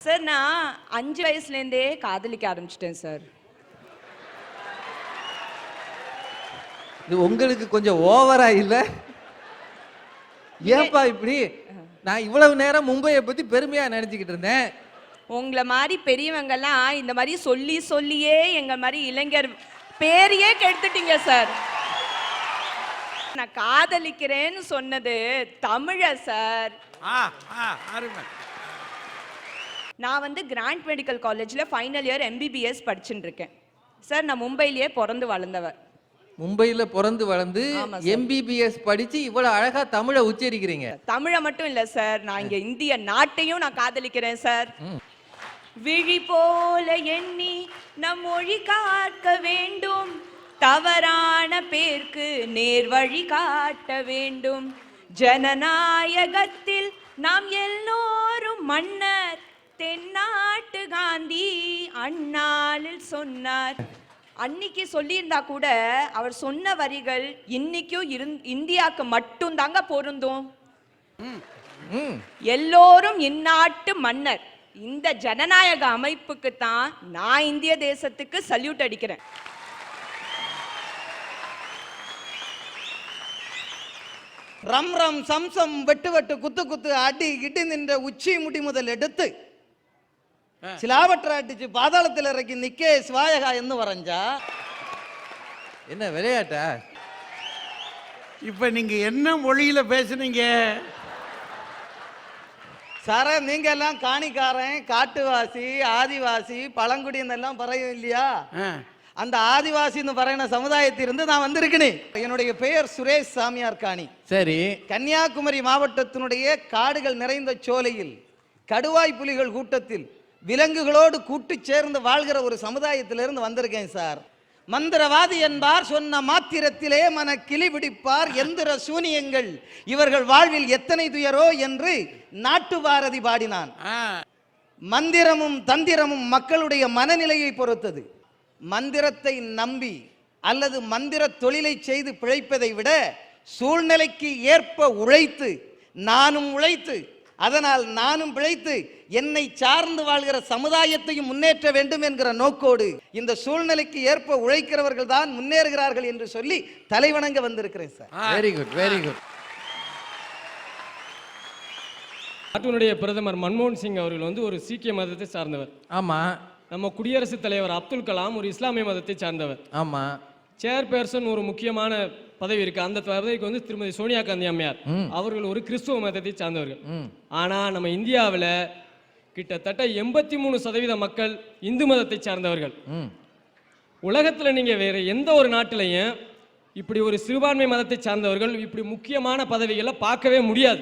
Sir நான் 5 வயசுலேருந்தே காதலிக்க ஆரம்பிச்சிட்டேன் சார். இது உங்களுக்கு கொஞ்சம் ஓவரா இல்ல? ஏன்பா இப்படி? நான் இவ்வளவு நேரம் மும்பையை பத்தி பெருமையா நினைச்சுக்கிட்டு இருந்தேன். உங்களை மாதிரி பெரியவங்கெல்லாம் இந்த மாதிரி சொல்லி சொல்லியே எங்க மாதிரி இளைஞர் பேரையே கெடுத்துட்டீங்க சார். நான் காதலிக்கிறேன்னு சொன்னது தமிழ சார். நான் கிராண்ட் மெடிக்கல் காலேஜ்ல ஃபைனல் இயர் MBBS படிச்சுட்டு இருக்கேன் சார். நான் மும்பையிலேயே பிறந்து வளர்ந்தவர். மும்பையில பிறந்து வளர்ந்து MBBS படிச்சு இவ்வளவு அழகா தமிழை உச்சரிக்கிறீங்க. தமிழை மட்டும் இல்ல சார், நான் இங்க இந்திய நாட்டையும் நான் காதலிக்கிறேன் சார். விழி போல எண்ணி நம் மொழி காக்க வேண்டும், தவறான பேர்க்கு நேர் வழி காட்ட வேண்டும். ஜனநாயகத்தில் நாம் எல்லோரும் மன்னர், தென்னாட்டு காந்தி அந்நாளில் சொன்னார். அன்னைக்கு சொல்லியிருந்தா கூட அவர் சொன்ன வரிகள் இன்னைக்கும் இந்தியாவுக்கு மட்டும் தாங்க பொருந்தும். எல்லோரும் இந்நாட்டு மன்னர், இந்த ஜனநாயக அமைப்புக்கு தான் நான் இந்திய தேசத்துக்கு சல்யூட் அடிக்கிறேன். ரம் ரம் சம்சம் வெட்டு வெட்டு குத்து குத்து அடி இடி நின்ற உச்சி முடி முதல் எடுத்து சிலாவற்ற அடிச்சு பாதாளத்தில் இறக்கி நிக்கே சிவாயகா என்று வரைஞ்சா என்ன விளையாட்டா? இப்ப நீங்க என்ன மொழியில பேசுனீங்க சார? நீங்க எல்லாம் காணிக்காரன், காட்டுவாசி, ஆதிவாசி, பழங்குடி எல்லாம் பறையும் இல்லையா? அந்த ஆதிவாசின்னு பறையின சமுதாயத்திலிருந்து நான் வந்திருக்கேன். என்னுடைய பெயர் சுரேஷ் சாமியார் காணி. சரி. கன்னியாகுமரி மாவட்டத்தினுடைய காடுகள் நிறைந்த சோலையில் கடுவாய் புலிகள் கூட்டத்தில் விலங்குகளோடு கூட்டு சேர்ந்து வாழ்கிற ஒரு சமுதாயத்திலிருந்து வந்திருக்கேன் சார். மந்திரவாதி என்பார், சொன்ன மாத்திரத்திலே மன கிளி பிடிப்பார், எந்திர சூனியங்கள் இவர்கள் வாழ்வில் எத்தனை துயரோ என்று நாட்டு பாரதி பாடினான். மந்திரமும் தந்திரமும் மக்களுடைய மனநிலையை பொறுத்தது. மந்திரத்தை நம்பி அல்லது மந்திர தொழிலை செய்து பிழைப்பதை விட சூழ்நிலைக்கு ஏற்ப உழைத்து, நானும் உழைத்து, அதனால் நானும் பிழைத்து என்னை சார்ந்து வாழ்கிற சமுதாயத்தையும் முன்னேற்ற வேண்டும் என்கிற நோக்கோடு இந்த சூழ்நிலைக்கு ஏற்ப உழைக்கிறவர்கள் தான் முன்னேறுகிறார்கள் என்று சொல்லி தலைவணங்க வந்திருக்கிறேன் sir. Very good, very good. நாட்டினுடைய பிரதமர் மன்மோகன் சிங் அவர்கள் ஒரு சீக்கிய மதத்தை சார்ந்தவர். ஆமா. நம்ம குடியரசுத் தலைவர் அப்துல் கலாம் ஒரு இஸ்லாமிய மதத்தை சார்ந்தவர். ஆமா. சேர்பர்சன் ஒரு முக்கியமான பதவி இருக்கு. அந்த பதவிக்கு திருமதி சோனியா காந்தி அம்மையார் அவர்கள் ஒரு கிறிஸ்துவ மதத்தை சார்ந்தவர்கள். ஆனா நம்ம இந்தியாவில் கிட்டத்தட்ட 83% மக்கள் இந்து மதத்தை சார்ந்தவர்கள். உலகத்துல நீங்க வேற எந்த ஒரு நாட்டிலையும் இப்படி ஒரு சிறுபான்மை மதத்தை சார்ந்தவர்கள் இப்படி முக்கியமான பதவிகளை பார்க்கவே முடியாது,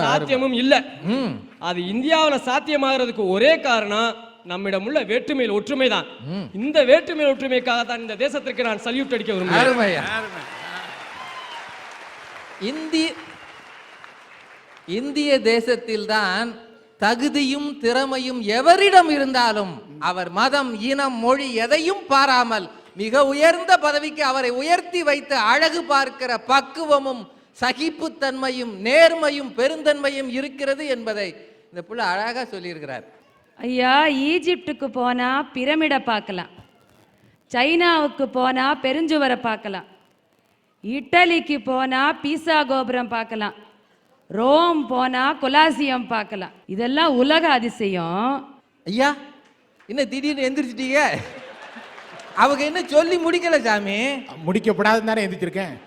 சாத்தியமும் இல்லை. அது இந்தியாவில் சாத்தியமாகிறதுக்கு ஒரே காரணம் நம்மிடம் உள்ள வேற்றுமையில் ஒற்றுமை தான். இந்த வேற்றுமையில் ஒற்றுமைக்காக தான் இந்த தேசத்திற்கு நான் சல்யூட் அடிக்க விரும்புகிறேன். இந்திய தேசத்தில்தான் தகுதியும் திறமையும் எவரிடம் இருந்தாலும் அவர் மதம், இனம், மொழி எதையும் பாராமல் மிக உயர்ந்த பதவிக்கு அவரை உயர்த்தி வைத்து அழகு பார்க்கிற பக்குவமும் சகிப்புத்தன்மையும் நேர்மையும் பெருந்தன்மையும் இருக்கிறது என்பதை இந்த புள்ள அழகா சொல்லியிருக்கிறார். ஐயா, ஈஜிப்டுக்கு போனா பிரமிடை பார்க்கலாம், சைனாவுக்கு போனா பெருஞ்சுவரை பார்க்கலாம், இட்டலிக்கு போனா பீசா கோபுரம் பார்க்கலாம், ரோம் போனா கொலாசியம் பார்க்கலாம். இதெல்லாம் உலக அதிசயம். ஐயா, என்ன திடீர்னு எந்திரிச்சிட்டீங்க? அவங்க என்ன சொல்லி முடிக்கல சாமி? முடிக்கப்படாதுன்னு தானே எந்திரிச்சிருக்கேன்.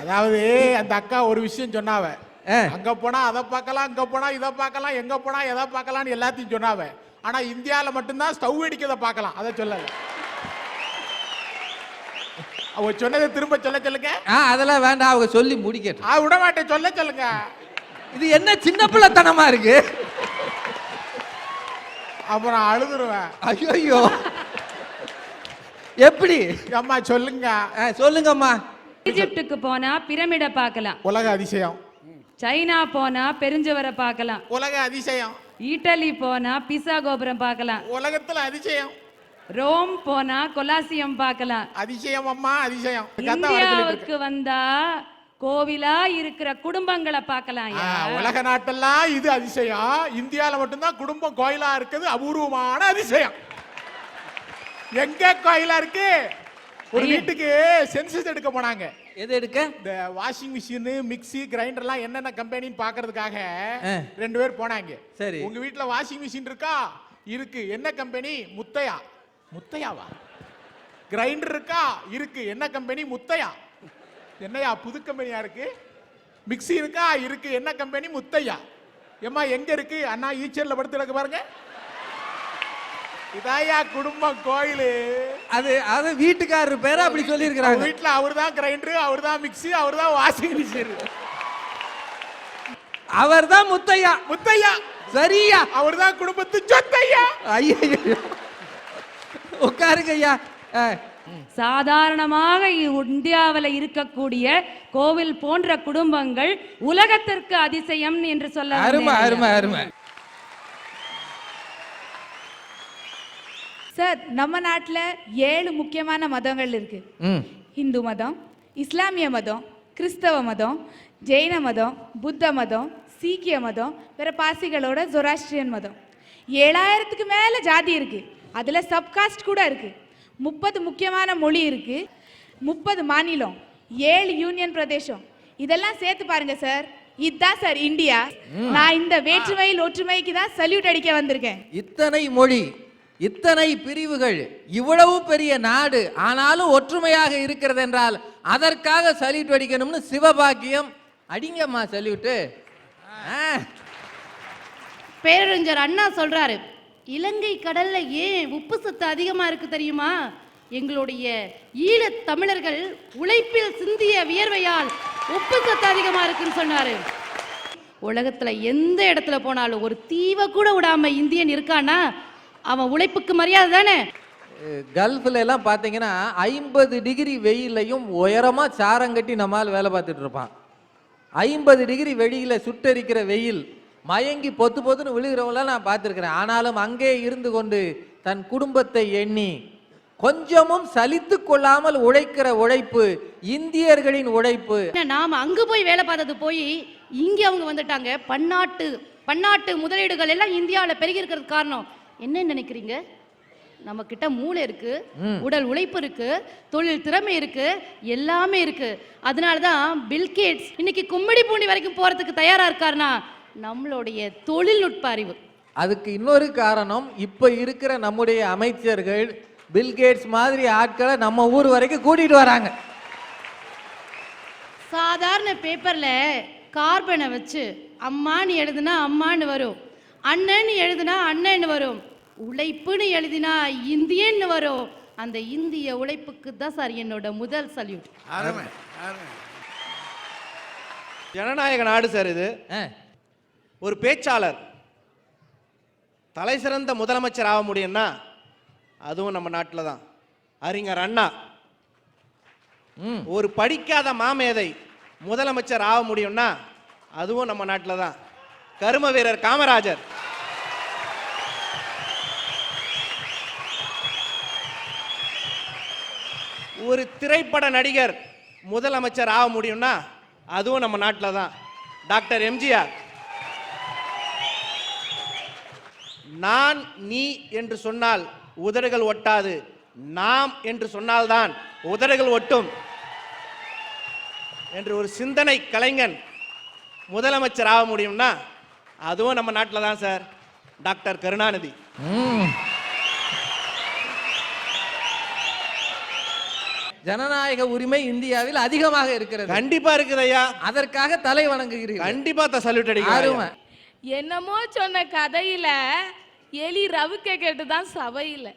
அதாவது அந்த அக்கா ஒரு விஷயம் சொன்னாவ, அங்க போனா அதை பார்க்கலாம், அங்க போனா இதை பார்க்கலாம், எங்க போனா எதை பார்க்கலாம்னு எல்லாத்தையும் சொன்னாவ. ஆனா இந்தியாவில் மட்டும்தான் ஸ்டவ் அடிக்கிறத பார்க்கலாம், அதை சொல்லல. அவ சொன்னதை திரும்ப சொல்லுங்க. அதெல்லாம் வேண்டாம், அவங்க சொல்லி முடிக்கட்டும். விட மாட்டேன், சொல்லுங்க. இது என்ன சின்ன பிள்ளைத்தனமா இருக்கு? அப்புறம் அழுதுருவேன். ஐயோ, எப்படி அம்மா சொல்லுங்க? சொல்லுங்கம்மா. ஈஜிப்டுக்கு போனா பிரமிடை பார்க்கலாம், உலக அதிசயம். சைனா போனா பெருஞ்சுவரை பார்க்கலாம், உலக அதிசயம். இட்டலி போனா பீசா கோபுரம் பார்க்கலாம், உலகத்துல அதிசயம். ரோம் போனா கொலாசியம் பார்க்கலாம். அதிசயம் அம்மா, அதிசயம். இந்தியாவுக்கு வந்தா கோவிலா இருக்கிற குடும்பங்களை பார்க்கலாம் ஐயா. உலக நாட்டெல்லாம் இது அதிசயம், இந்தியால மட்டும்தான் குடும்பம் கோயிலா இருக்குது அபூர்வமான அதிசயம். எங்க கோயிலா இருக்கு? ஒரு வீட்டுக்கு சென்சஸ் எடுக்க போனாங்க. எது எடுக்க? இந்த வாஷிங் மிஷின், மிக்ஸி, கிரைண்டர் எல்லாம் என்னென்ன கம்பெனின்னு பாக்குறதுக்காக 2 பேர் போனாங்க. சரி. உங்க வீட்டுல வாஷிங் மிஷின் இருக்கா? இருக்கு. என்ன கம்பெனி? முத்தையா. முத்தையாவா? கிரைண்டர் இருக்கா? இருக்கு. என்ன கம்பெனி? முத்தையா. என்னையா புது கம்பெனியா இருக்கு? மிக்ஸி இருக்கா? இருக்கு. என்ன கம்பெனி? முத்தையா. ஏம்மா எங்க இருக்கு? அண்ணா ஈச்சர்ல படுத்து கிடக்கு பாருங்க. இதாயா குடும்பம் கோயிலு. அது வீட்டுக்காரர் பேரை அப்படி சொல்லி இருக்கிறாங்க. வீட்டுல அவர்தான் கிரைண்டர், அவர்தான் மிக்ஸி, அவர்தான் வாஷிங் மிஷின். அவர்தான் முத்தையா. முத்தையா சரியா? அவர்தான் குடும்பத்து சொத்தையா. ஐயா உட்காருங்க ஐயா. சாதாரணமாக இந்தியாவில் இருக்கக்கூடிய கோவில் போன்ற குடும்பங்கள் உலகத்திற்கு அதிசயம் என்று சொல்ல அருமை அருமை அருமை. சார், நம்ம நாட்டில் 7 முக்கியமான மதங்கள் இருக்கு. இந்து மதம், இஸ்லாமிய மதம், கிறிஸ்தவ மதம், ஜெயின மதம், புத்த மதம், சீக்கிய மதம், பிற பாசிகளோட ஜொராஸ்ட்ரியன் மதம். 7000க்கு மேல ஜாதி இருக்கு. அதுல சப்காஸ்ட் கூட இருக்கு. 30 முக்கியமான மொழி இருக்கு. 30 மாநிலம், 7 யூனியன் பிரதேசம். இதெல்லாம் சேர்த்து பாருங்க சார். இதுதான் சார் இந்தியா. நான் இந்த வேற்றுமையில் ஒற்றுமைக்கு தான் சல்யூட் அடிக்க வந்திருக்கேன். இத்தனை மொழி, இத்தனை பிரிவுகள், இவ்வளவு பெரிய நாடு, ஆனாலும் ஒற்றுமையாக இருக்கிறது என்றால் அதற்காக சல்யூட் அடிக்கணும்னு சிவபாக்கியம். அடிங்கம்மா சல்யூட்டு. பேரறிஞர் அண்ணா சொல்றாரு, இலங்கை கடல்ல ஏன் உப்பு சத்து அதிகமா இருக்கு தெரியுமா? எங்களுடைய ஈழத் தமிழர்கள் உழைப்பில் சிந்திய வியர்வையால் உப்பு சத்து அதிகமா இருக்குன்னு சொன்னாரு. உலகத்துல எந்த இடத்துல போனாலும் ஒரு தீவை கூட விடாம இந்தியன் இருக்கானா அவன் உழைப்புக்கு மரியாதை தானே. கல்ஃப்ல எல்லாம் பாத்தீங்கன்னா 50 டிகிரி வெயிலையும் உயரமா சாரங்கட்டி நம்மால் வேலை பார்த்துட்டு இருப்பான். 50 டிகிரி வெளியில சுட்டரிக்கிற வெயில் மயங்கி பொத்து பொத்துன்னு விழுகிறவங்களாம் நான் பார்த்துருக்கிறேன். ஆனாலும் அங்கே இருந்து கொண்டு தன் குடும்பத்தை எண்ணி கொஞ்சமும் சலித்து கொள்ளாமல் உழைக்கிற உழைப்பு இந்தியர்களின் உழைப்பு. நாம அங்கு போய் வேலை பார்த்தது போய் இங்க அவங்க வந்துட்டாங்க. பன்னாட்டு முதலீடுகள் எல்லாம் இந்தியாவில் பெருகி இருக்கிறது காரணம் என்ன நினைக்கிறீங்க? நம்ம கிட்ட மூளை இருக்கு, உடல் உழைப்பு இருக்கு, தொழில் திறமை இருக்கு, எல்லாமே இருக்கு. அதனாலதான் பில்கேட்ஸ் இன்னைக்கு கும்மிடி பூண்டி வரைக்கும் போறதுக்கு தயாரா இருக்காருன்னா நம்மளுடைய தொழில்நுட்ப அறிவு. அதுக்கு இன்னொரு காரணம், இப்ப இருக்கிற நம்முடைய அமைச்சர்கள் பில்கேட்ஸ் மாதிரி ஆட்களை நம்ம ஊர் வரைக்கும் கூட்டிட்டு வராங்க. சாதாரண பேப்பர்ல கார்பனை வச்சு அம்மான்னு எழுதுனா அம்மான்னு வரும், அண்ணன்னு எழுதுனா அண்ணன்னு வரும், உழைப்புன்னு எழுதினா இந்தியன்னு வரும். அந்த இந்திய உழைப்புக்கு தான் சார் என்னோட முதல் சல்யூட். ஜனநாயக நாடு சார் இது. ஒரு பேச்சாளர் தலை சிறந்த முதலமைச்சர் ஆக முடியும்னா அதுவும் நம்ம நாட்டில் தான். அறிஞர் அண்ணா. ஒரு படிக்காத மாமேதை முதலமைச்சர் ஆக முடியும்னா அதுவும் நம்ம நாட்டில் தான். கரும வீரர் காமராஜர். ஒரு திரைப்பட நடிகர் முதலமைச்சர் ஆக முடியும்னா அதுவும் நம்ம நாட்டில் தான். டாக்டர் எம்ஜிஆர். நான் நீ என்று சொன்னால் உதடுகள் ஒட்டாது, நாம் என்று சொன்னால்தான் உதடுகள் ஒட்டும் என்று ஒரு சிந்தனை கலைஞன் முதலமைச்சர் ஆக முடியும்னா அதுவும் நம்ம நாட்டில் தான் சார். டாக்டர் கருணாநிதி. ஜனநாயக உரிமை இந்தியாவில் அதிகமாக இருக்கிறது. கண்டிப்பா இருக்குது ஐயா. அதற்காக தலை வணங்குகிறீர்கள். கண்டிப்பா சல்யூட் அடிக்கிறேன். என்னமோ சொன்ன கதையில எலி ரவுக்க கேட்டுதான் சபையில.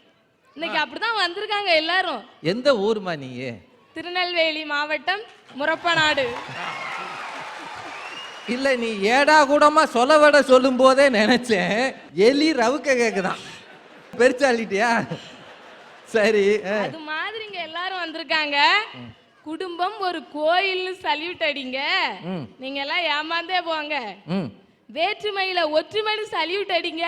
இன்னைக்கு அப்படிதான் வந்திருக்காங்க எல்லாரும். எந்த ஊர்மா நீ? திருநெல்வேலி மாவட்டம் முரப்பநாடு. இல்ல, நீ ஏடா கூடமா சொலவட சொல்லும் போதே நினைச்சேன் எலி ரவுக்க கேக்குதான். பெருச்சாலிட்டியா? சரி. அது மாதிரி இங்க எல்லாரும் வந்திருக்காங்க. குடும்பம் ஒரு கோயில்னு சல்யூட் அடிங்க. நீங்க எல்லாம் ஏமாந்தே போங்க. வேற்றுமையில ஒற்றுமைன்னு சல்யூட் அடிங்க.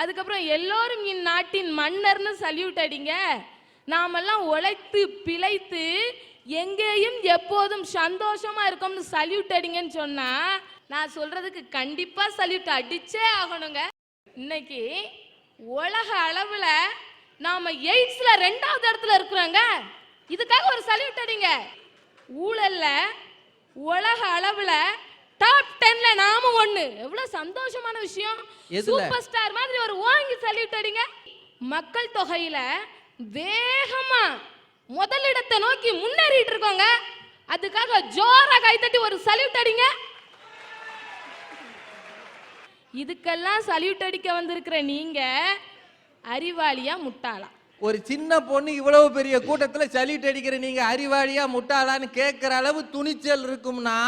அதுக்கப்புறம் எல்லோரும் இந்நாட்டின் மன்னர்னு சல்யூட் அடிங்க. நாமெல்லாம் உழைத்து பிழைத்து எங்கேயும் எப்போதும் சந்தோஷமா இருக்கும்னு சல்யூட் அடிங்கன்னு சொன்னா நான் சொல்றதுக்கு கண்டிப்பா சல்யூட் அடிச்சே ஆகணுங்க. இன்னைக்கு உலக அளவுல நாம எய்ட்ஸ்ல 2வது இடத்துல இருக்கிறோங்க. இதுக்காக ஒரு சல்யூட் அடிங்க. ஊழல்ல உலக அளவுல டாப் 10ல நாம ஒண்ணு. எவ்வளவு சந்தோஷமான விஷயம். சூப்பர் ஸ்டார் மாதிரி ஒரு வாங்கி சல்யூட் அடிங்க. மக்கள் தொகையில வேகமா முதலிடத்தை நோக்கி முன்னேறிட்டு இருக்கோங்க. அதுக்காக ஜோரா கைத்தட்டி ஒரு சல்யூட் அடிங்க. இதுக்கெல்லாம் சல்யூட் அடிக்க வந்திருக்கிற நீங்க அறிவாளியா முட்டாளா? ஒரு சின்ன பொண்ணு இவ்வளவு பெரிய கூட்டத்துல சல்யூட் அடிக்கிற நீங்க அறிவாளியா முட்டாளான்னு கேட்கிற அளவு துணிச்சல் இருக்கும்னா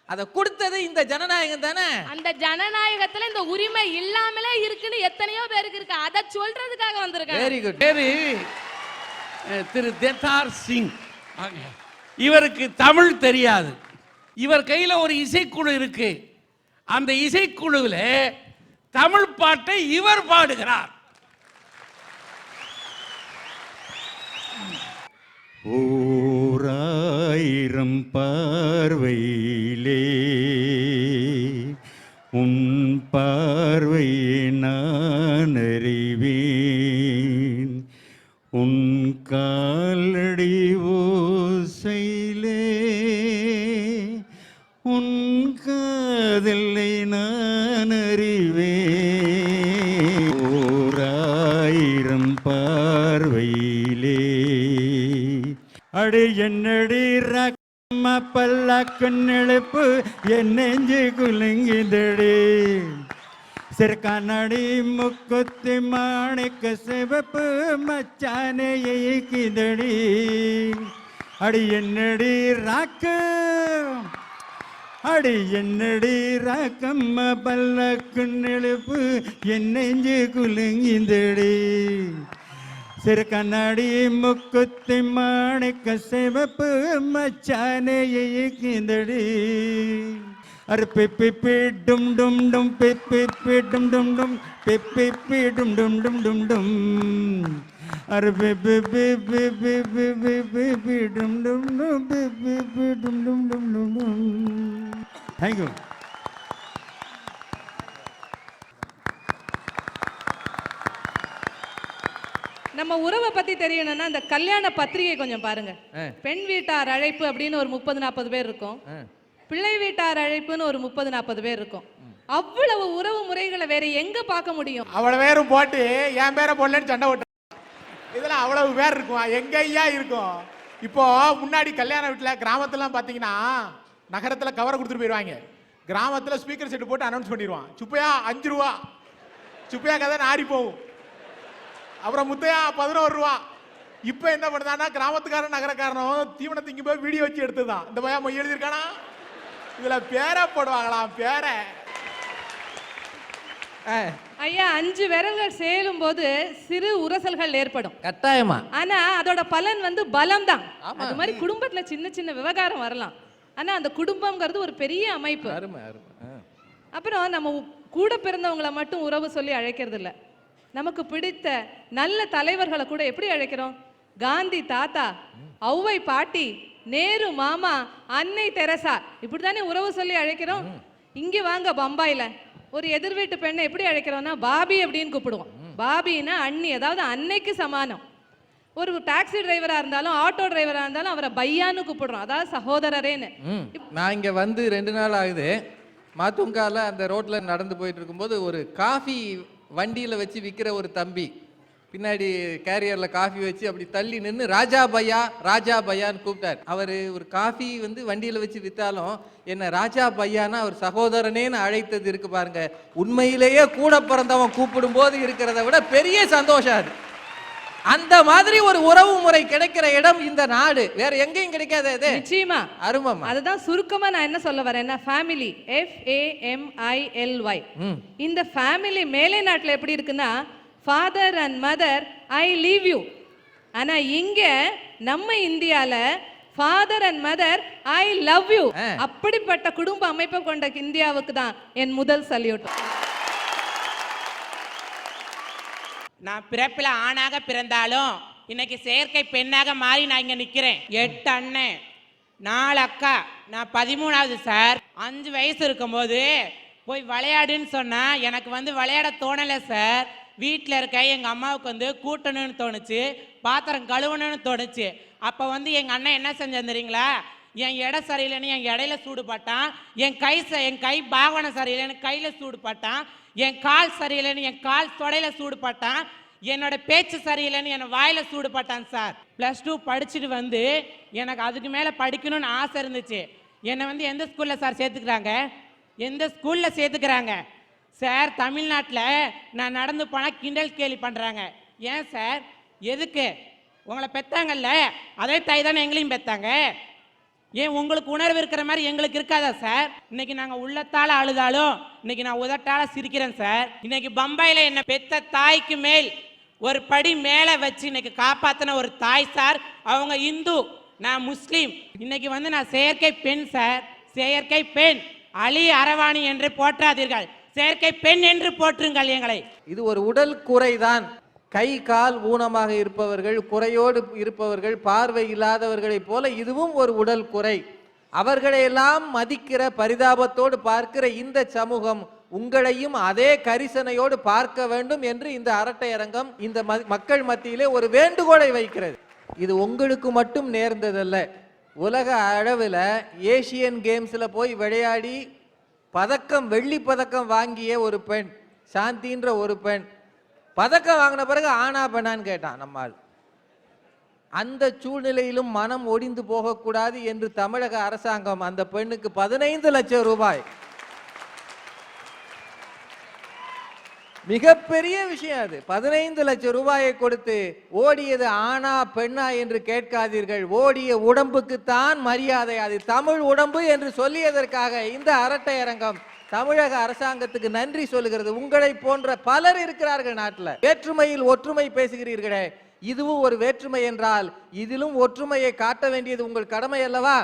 அதை கொடுத்தது இந்த ஜனநாயகம் தானே. அந்த ஜனநாயகத்துல இந்த உரிமை இல்லாமலே இருக்குன்னு எத்தனையோ பேருக்கு இருக்கு. அதை சொல்றதுக்காக வந்திருக்காங்க. Very good. பேரு திரு தேத்தார் சிங். இவருக்கு தமிழ் தெரியாது. இவர் கையில ஒரு இசைக்குழு இருக்கு. அந்த இசைக்குழுவில் தமிழ் பாட்டை இவர் பாடுகிறார். ஓராயிரம் பார்வையிலே உன் பார்வை நான் அறிவேன், உன் காலடி ஓசையிலே உன் காதலை நான் அறிவேன். ஓராயிரம் பார்வையிலே அடி என்னடி ரக்கம்ம பல்லாக்கு நெழுப்பு என் நெஞ்சு குலுங்கிதடி, சிறுக்கானடி முக்குத்தி மாணிக்க சிவப்பு மச்சானே இயக்கிதடி. அடி என்னடி ராக்கு, அடி என்னடி ராக்கம்ம பல்லாக்கு நெழுப்பு என் நெஞ்சு குலுங்கிதடி, சிறு கண்ணாடி முக்குத்தி மாணிக்க சிவப்பு மச்சானே இயக்கிதடி. அரு பிப்பி டும் டும் டும் பிப்பி டும் டும் டும் பிப்பி டும் டும் டும் டும் டும் அரு பிப்பி டும் டும் டும் பிப்பி டும் டும் டும் டும் டும். தேங்க்யூ. நம்ம உறவை பத்தி தெரியணும்னா இந்த கல்யாண பத்திரிகை கொஞ்சம் பாருங்க. பெண் வீட்டார் அழைப்பு அப்படின்னு ஒரு 30-40 பேர் இருக்கும். பிள்ளை வீட்டார் அழைப்புன்னு ஒரு 30-40 பேர் இருக்கும். அவ்வளவு உறவு முறைகளை வேற எங்க பார்க்க முடியும்? அவ்வளவு பேரும் போட்டு என் பேரை போடலன்னு சண்டை ஓட்டு. இதுல அவ்வளவு பேர் இருக்கும், எங்க ஐயா இருக்கும். இப்போ முன்னாடி கல்யாண வீட்டுல கிராமத்துலாம் பாத்தீங்கன்னா நகரத்துல கவரை கொடுத்துட்டு போயிடுவாங்க. கிராமத்துல ஸ்பீக்கர் செட்டு போட்டு அனௌன்ஸ் பண்ணிடுவான், சுப்பையா 5 ரூபா, சுப்பையா கதை நாரி போகும், அப்புறம் முத்தையா 11 ரூபா. இப்ப என்ன பண்ணுதான்னா கிராமத்துக்காரன் நகரக்காரனும் தீவனத்தை இங்க போய் வீடியோ வச்சு எடுத்துதான். இந்த பையன் மொய் எழுதியிருக்கானா, இதுல பேரை போடுவாங்களாம். பேரை ஐயா 5 விரல்கள் சேரும் போது சிறு உரசல்கள் ஏற்படும் கட்டாயமா. ஆனா அதோட பலன் வந்து பலம் தான். அது மாதிரி குடும்பத்துல சின்ன சின்ன விவகாரம் வரலாம், ஆனா அந்த குடும்பம்ங்கிறது ஒரு பெரிய அமைப்பு. அப்புறம் நம்ம கூட பிறந்தவங்களை மட்டும் உறவு சொல்லி அழைக்கிறது இல்ல, நமக்கு பிடித்த நல்ல தலைவர்களை கூட எப்படி அழைக்கிறோம்? காந்தி தாத்தா, ஔவை பாட்டி, நேரு மாமா, அன்னை தெரசா, இப்படித்தானே உறவு சொல்லி அழைக்கிறோம். இங்க வாங்க பம்பாயில ஒரு எதிர் வீட்டு பெண்ணை எப்படி அழைக்கிறோம்னா பாபி அப்படின்னு கூப்பிடுவோம். பாபின்னா அண்ணி, அதாவது அன்னைக்கு சமானம். ஒரு டாக்ஸி டிரைவரா இருந்தாலும் ஆட்டோ டிரைவரா இருந்தாலும் அவரை பையான்னு கூப்பிடுறோம், அதாவது சகோதரரேன்னு. நான் இங்க வந்து 2 நாள் ஆகுது. மாத்துங்கால அந்த ரோட்ல நடந்து போயிட்டு இருக்கும்போது ஒரு காஃபி வண்டியில வச்சு விற்கிற ஒரு தம்பி பின்னாடி கேரியர்ல காஃபி வச்சு அப்படி தள்ளி நின்று ராஜா பையா ராஜா பையான்னு கூப்பிட்டார். அவர் ஒரு காஃபி வந்து வண்டியில வச்சு வித்தாலும் என்ன ராஜா பையானா அவர் சகோதரனேன்னு அழைத்தது இருக்கு பாருங்க. உண்மையிலேயே கூட பிறந்தவன் கூப்பிடும் போது இருக்கிறத விட பெரிய சந்தோஷம் அது. அந்த மாதிரி ஒரு உறவு முறை கிடைக்கிற இடம் இந்த நாடு, வேற எங்கேயும் கிடைக்காது. நிச்சயமா அருமம். அதுதான் சுருக்கமா நான் என்ன சொல்ல வரேன்னா ஃபேமிலி, FAMILY. இந்த ஃபேமிலி மேலை நாட்டுல எப்படி இருக்குன்னா father and mother I leave you. ஆனா இங்க நம்ம இந்தியால father and mother I love you. அப்படிப்பட்ட குடும்ப அமைப்பை கொண்ட இந்தியாவுக்கு தான் என் முதல் சல்யூட். நான் பிறப்பில் ஆணாக பிறந்தாலும் இன்னைக்கு செயற்கை பெண்ணாக மாறி நான் இங்க நிக்கிறேன். 8 அண்ணன் 4 அக்கா, நான் 13வது சார். 5 வயசு இருக்கும்போது போய் விளையாடுன்னு சொன்னா எனக்கு வந்து விளையாட தோணலை சார். வீட்டில் இருக்க எங்கள் அம்மாவுக்கு வந்து கூட்டணும்னு தோணுச்சு, பாத்திரம் கழுவணும்னு தோணுச்சு. அப்போ வந்து எங்கள் அண்ணன் என்ன செஞ்சேன் தெரியுங்களா? என் எடை சரியில்லைன்னு என் இடையில சூடு பட்டான், என் கை பாவனை சரியில்லைன்னு கையில் சூடு பட்டான், என் கால் சரியில்லைன்னு என் கால் தொடையில சூடு பட்டான், என்னோட பேச்சு சரியில்லைன்னு என் வாயில சூடு பட்டான் சார். +2 படிச்சுட்டு வந்து எனக்கு அதுக்கு மேலே படிக்கணும்னு ஆசை இருந்துச்சு. என்னை வந்து எந்த ஸ்கூலில் சார் சேர்த்துக்கிறாங்க? எந்த ஸ்கூலில் சேர்த்துக்கிறாங்க சார்? தமிழ்நாட்டில் நான் நடந்து போனால் கிண்டல் கேலி பண்ணுறாங்க. ஏன் சார்? எதுக்கு? உங்களை பெற்றாங்கல்ல, அதே தாய் தானே எங்களையும் பெற்றாங்க. ஏன் உங்களுக்கு உணர்வு இருக்கிற மாதிரி எங்களுக்கு இருக்காதா சார்? இன்னைக்கு நாங்கள் உள்ளத்தால் அழுதாலும் இன்னைக்கு நான் உதட்டால சிரிக்கிறேன் சார். இன்னைக்கு பம்பாயில் என்னை பெற்ற தாய்க்கு மேல் ஒரு படி மேலே வச்சு இன்னைக்கு காப்பாற்றின ஒரு தாய் சார். அவங்க இந்து, நான் முஸ்லீம். இன்னைக்கு வந்து நான் செயற்கை பெண் சார். செயற்கை பெண். அலி அரவாணி என்று போற்றாதீர்கள், செயற்கை பெண் என்று போற்றுங்கள் எங்களை. இது ஒரு உடல் குறைதான். கை கால் ஊனமாக இருப்பவர்கள், குறையோடு இருப்பவர்கள், பார்வை இல்லாதவர்களைப் போல இதுவும் ஒரு உடல் குறை. அவர்களையெல்லாம் மதிக்கிற, பரிதாபத்தோடு பார்க்கிற இந்த சமூகம் உங்களையும் அதே கரிசனையோடு பார்க்க வேண்டும் என்று இந்த அரட்டை அரங்கம் இந்த மக்கள் மத்தியிலே ஒரு வேண்டுகோளை வைக்கிறது. இது உங்களுக்கு மட்டும் நேர்ந்ததல்ல. உலக அளவில் ஏசியன் கேம்ஸில் போய் விளையாடி வெள்ளி பதக்கம் வாங்கிய ஒரு பெண், சாந்தின்ற ஒரு பெண், பதக்கம் வாங்கின பிறகு ஆனா பெண்ணான்னு கேட்டான் நம்மால். அந்த சூழ்நிலையிலும் மனம் ஒடிந்து போகக்கூடாது என்று தமிழக அரசாங்கம் அந்த பெண்ணுக்கு 15 லட்சம் ரூபாய், மிகப்பெரிய விஷயம் அது, 15 லட்சம் ரூபாயை கொடுத்து ஓடியது ஆனா பெண்ணா என்று கேட்காதீர்கள். ஓடிய உடம்புக்குத்தான் மரியாதை, அது தமிழ் உடம்பு என்று சொல்லியதற்காக இந்த அரட்டை அரங்கம் தமிழக அரசாங்கத்துக்கு நன்றி சொல்லுகிறது. உங்களை போன்ற பலர் இருக்கிறார்கள் நாட்டில். வேற்றுமையில் ஒற்றுமை பேசுகிறீர்களே, இதுவும் ஒரு வேற்றுமை என்றால் இதிலும் ஒற்றுமையை காட்ட வேண்டியது உங்கள் கடமை அல்லவா?